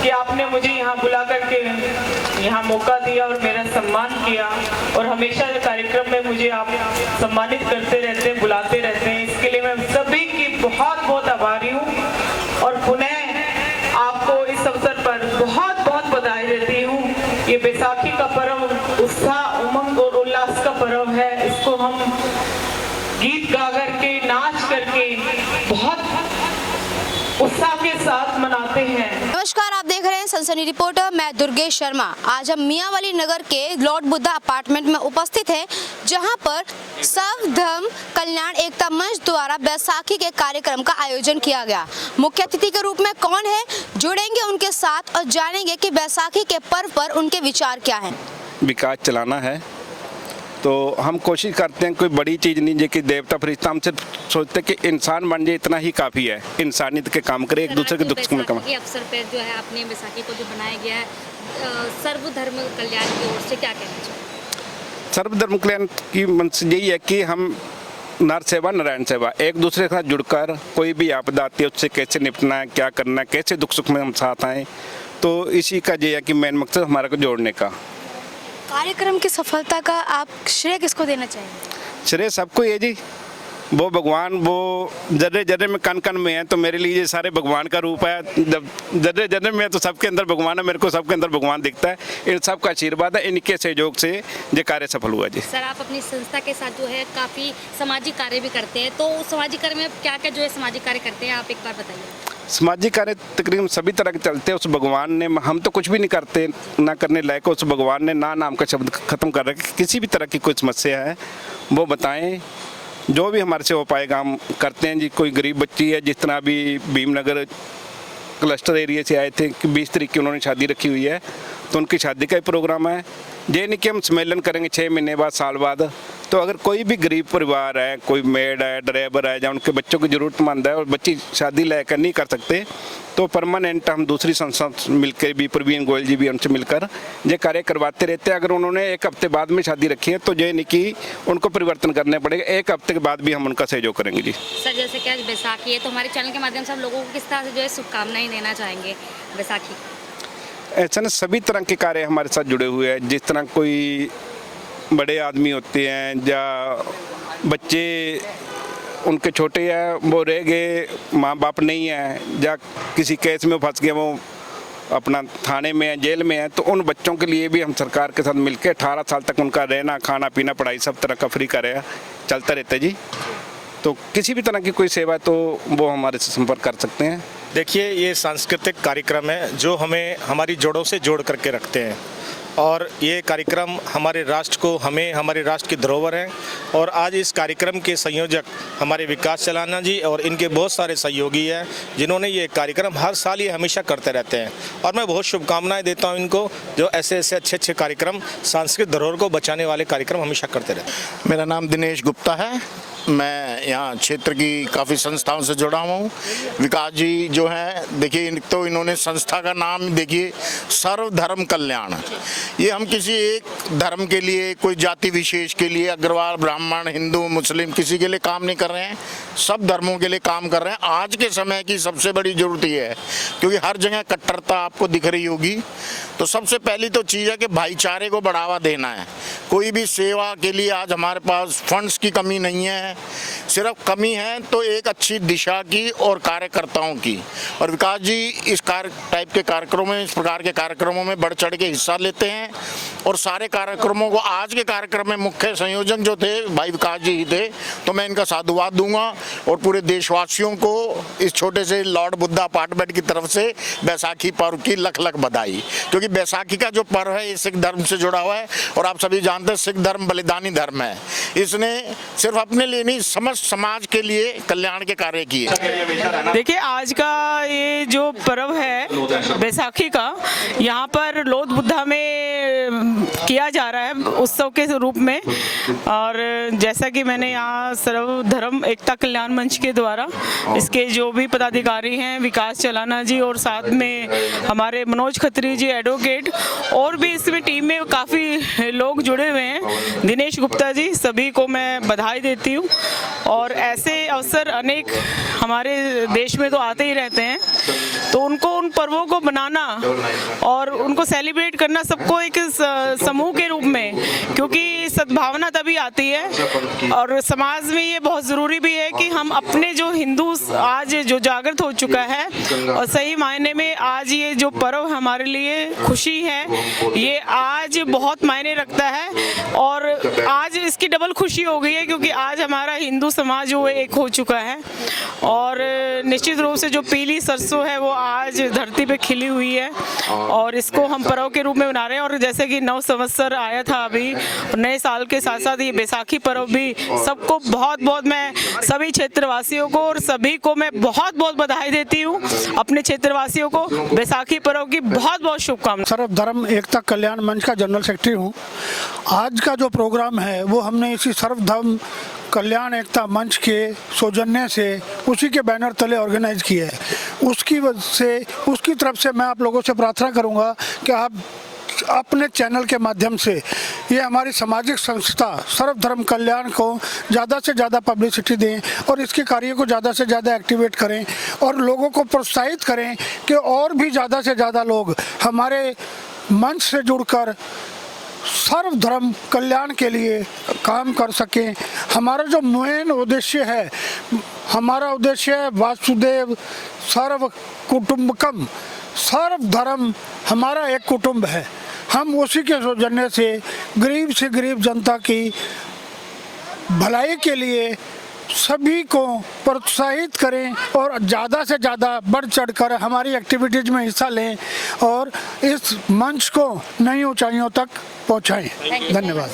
कि आपने मुझे यहाँ बुला करके यहाँ मौका दिया और मेरा सम्मान किया, और हमेशा कार्यक्रम में मुझे आप सम्मानित करते रहते हैं, बुलाते रहते हैं। इसके लिए मैं सभी की बहुत बहुत आभारी हूँ, और पुनः आपको इस अवसर पर बहुत बहुत बधाई देती हूँ। ये बैसाखी का पर्व उत्साह, उमंग और उल्लास का पर्व है। इसको हम गीत गा करके, नाच करके बहुत उत्साह के साथ मनाते हैं। नमस्कार, आप देख रहे हैं सनसनी रिपोर्टर, मैं दुर्गेश शर्मा। आज हम मियांवाली नगर के लॉर्ड बुद्धा अपार्टमेंट में उपस्थित हैं, जहां पर सर्व धर्म कल्याण एकता मंच द्वारा बैसाखी के कार्यक्रम का आयोजन किया गया। मुख्य अतिथि के रूप में कौन है, जुड़ेंगे उनके साथ और जानेंगे कि बैसाखी के पर्व पर उनके विचार क्या हैं। विकास चलाना है तो हम कोशिश करते हैं, कोई बड़ी चीज़ नहीं है कि देवता फरिश्ता, हम सिर्फ सोचते हैं कि इंसान बन जाए, इतना ही काफ़ी है। इंसानियत के काम करे, एक दूसरे के दुख में काम। के अवसर पर जो है अपने बैसाखी को जो बनाया गया है, सर्वधर्म कल्याण की ओर से क्या कहना चाहिए? सर्वधर्म कल्याण की मंशा यही है कि हम नर सेवा नारायण सेवा, एक दूसरे के साथ जुड़कर कोई भी आपदा आती है उससे कैसे निपटना है, क्या करना है, कैसे दुख सुख में हम साथ आएँ। तो इसी का ये है कि मेन मकसद हमारा को जोड़ने का। कार्यक्रम की सफलता का आप श्रेय किसको देना चाहेंगे? श्रेय सबको ये जी, वो भगवान वो जर्रे जर्रे में कण कण में है, तो मेरे लिए ये सारे भगवान का रूप है। जब जर्रे जर्रे में है तो सबके अंदर भगवान है, मेरे को सबके अंदर भगवान दिखता है। इन सब का आशीर्वाद है, इनके सहयोग से ये कार्य सफल हुआ जी। सर, आप अपनी संस्था के साथ जो है काफ़ी सामाजिक कार्य भी करते हैं, तो सामाजिक कार्य में क्या क्या जो है सामाजिक कार्य करते हैं, आप एक बार बताइए। सामाजिक कार्य तकरीबन सभी तरह के चलते हैं। उस भगवान ने, हम तो कुछ भी नहीं करते, ना करने लायक, उस भगवान ने ना नाम का शब्द खत्म कर रखा। किसी भी तरह की कोई समस्या है वो बताएं, जो भी हमारे से हो पाएगा हम करते हैं जी। कोई गरीब बच्ची है, जिस तरह अभी भीमनगर क्लस्टर एरिया से आए थे कि 20 तारीख की उन्होंने शादी रखी हुई है, तो उनकी शादी का ही प्रोग्राम है। ये नहीं कि हम सम्मेलन करेंगे 6 महीने बाद, साल बाद। तो अगर कोई भी गरीब परिवार है, कोई मेड है, ड्राइवर है, या उनके बच्चों की ज़रूरतमंद है और बच्ची शादी लेकर नहीं कर सकते, तो परमानेंट हम दूसरी संस्था मिलकर भी, प्रवीण गोयल जी भी, उनसे मिलकर ये कार्य करवाते रहते हैं। अगर उन्होंने 1 हफ्ते बाद में शादी रखी है तो ये नहीं कि उनको परिवर्तन करने पड़ेगा, 1 हफ्ते के बाद भी हम उनका सहयोग करेंगे जी। सर, जैसे कि आज बैसाखी है, तो हमारे चैनल के माध्यम से हम लोगों को किस तरह से जो है शुभकामनाएं देना चाहेंगे बैसाखी? ऐसा ना, सभी तरह के कार्य हमारे साथ जुड़े हुए हैं। जिस तरह कोई बड़े आदमी होते हैं या बच्चे उनके छोटे हैं, वो रह गए, माँ बाप नहीं है, या किसी केस में फंस गए, वो अपना थाने में है, जेल में है, तो उन बच्चों के लिए भी हम सरकार के साथ मिलकर 18 साल तक उनका रहना, खाना पीना, पढ़ाई सब तरह का फ्री कार्य चलता रहता है जी। तो किसी भी तरह की कोई सेवा है तो वो हमारे से संपर्क कर सकते हैं। देखिए, ये सांस्कृतिक कार्यक्रम है जो हमें हमारी जड़ों से जोड़ करके रखते हैं, और ये कार्यक्रम हमारे राष्ट्र को, हमें, हमारे राष्ट्र की धरोहर है। और आज इस कार्यक्रम के संयोजक हमारे विकास चलाना जी और इनके बहुत सारे सहयोगी हैं, जिन्होंने ये कार्यक्रम हर साल ये हमेशा करते रहते हैं, और मैं बहुत शुभकामनाएं देता हूं इनको, जो ऐसे ऐसे अच्छे अच्छे कार्यक्रम, सांस्कृतिक धरोहर को बचाने वाले कार्यक्रम हमेशा करते रहते हैं। मेरा नाम दिनेश गुप्ता है, मैं यहाँ क्षेत्र की काफ़ी संस्थाओं से जुड़ा हुआ हूँ। विकास जी जो हैं, देखिए, तो इन्होंने संस्था का नाम देखिए सर्वधर्म कल्याण। ये हम किसी एक धर्म के लिए, कोई जाति विशेष के लिए, अग्रवाल, ब्राह्मण, हिंदू, मुस्लिम, किसी के लिए काम नहीं कर रहे हैं, सब धर्मों के लिए काम कर रहे हैं। आज के समय की सबसे बड़ी जरूरत ये है, क्योंकि हर जगह कट्टरता आपको दिख रही होगी, तो सबसे पहली तो चीज़ है कि भाईचारे को बढ़ावा देना है। कोई भी सेवा के लिए आज हमारे पास फंड्स की कमी नहीं है, सिर्फ कमी है तो एक अच्छी दिशा की और कार्यकर्ताओं की। और विकास जी इस टाइप के कार्यक्रमों में, इस प्रकार के कार्यक्रमों में बढ़ चढ़ के हिस्सा लेते हैं, और सारे कार्यक्रमों को, आज के कार्यक्रम में मुख्य संयोजक जो थे भाई विकास जी ही थे, तो मैं इनका साधुवाद दूंगा। और पूरे देशवासियों को इस छोटे से लॉर्ड बुद्धा अपार्टमेंट की तरफ से बैसाखी पर्व की लख लख बधाई, क्योंकि बैसाखी का जो पर्व है ये सिख धर्म से जुड़ा हुआ है, और आप सभी जानते हैं सिख धर्म बलिदानी धर्म है। इसने सिर्फ अपने लिए नहीं, समस्त समाज के लिए कल्याण के कार्य किए। देखिए, आज का ये जो पर्व है बैसाखी का, यहाँ पर लॉर्ड बुद्धा में किया जा रहा है उत्सव के रूप में। और जैसा कि मैंने यहाँ सर्वधर्म एकता कल्याण मंच के द्वारा इसके जो भी पदाधिकारी हैं, विकास चलाना जी और साथ में हमारे मनोज खत्री जी एडवोकेट, और भी इसमें टीम में काफ़ी लोग जुड़े हुए हैं, दिनेश गुप्ता जी, सभी को मैं बधाई देती हूँ। और ऐसे अवसर अनेक हमारे देश में तो आते ही रहते हैं, तो उनको, उन पर्वों को बनाना और उनको सेलिब्रेट करना सबको एक समूह के रूप में, क्योंकि सद्भावना तभी आती है और समाज में ये बहुत ज़रूरी भी है कि हम अपने जो हिंदू आज जो जागृत हो चुका है और सही मायने में आज ये जो पर्व हमारे लिए खुशी है, ये आज बहुत मायने रखता है और आज इसकी डबल खुशी हो गई है क्योंकि आज हमारा हिंदू समाज जो एक हो चुका है और निश्चित रूप से जो पीली सरसों है वो आज धरती पे खिली हुई है और इसको हम पर्व के रूप में मना रहे हैं। और जैसे कि नव संवत्सर आया था अभी, नए साल के साथ साथ ये बैसाखी पर्व भी सबको बहुत बहुत, मैं सभी क्षेत्रवासियों को और सभी को मैं बहुत बहुत बधाई देती हूँ। अपने क्षेत्रवासियों को बैसाखी पर्व की बहुत बहुत शुभकामनाएं। सर्वधर्म एकता कल्याण मंच का जनरल सेक्रेटरी हूँ। आज का जो प्रोग्राम है वो हमने इसी सर्वधर्म कल्याण एकता मंच के सौजन्य से उसी के बैनर तले ऑर्गेनाइज किया है। उसकी वजह से, उसकी तरफ से मैं आप लोगों से प्रार्थना करूँगा कि आप अपने चैनल के माध्यम से ये हमारी सामाजिक संस्था सर्वधर्म कल्याण को ज़्यादा से ज़्यादा पब्लिसिटी दें और इसके कार्य को ज़्यादा से ज़्यादा एक्टिवेट करें और लोगों को प्रोत्साहित करें कि और भी ज़्यादा से ज़्यादा लोग हमारे मंच से जुड़कर सर्वधर्म कल्याण के लिए काम कर सकें। हमारा जो मेन उद्देश्य है, हमारा उद्देश्य है वासुदेव सर्व कुटुंबकम, सर्वधर्म हमारा एक कुटुंब है। हम उसी के सौजन्य से गरीब जनता की भलाई के लिए सभी को प्रोत्साहित करें और ज़्यादा से ज़्यादा बढ़ चढ़कर हमारी एक्टिविटीज़ में हिस्सा लें और इस मंच को नई ऊंचाइयों तक पहुंचाएं। धन्यवाद।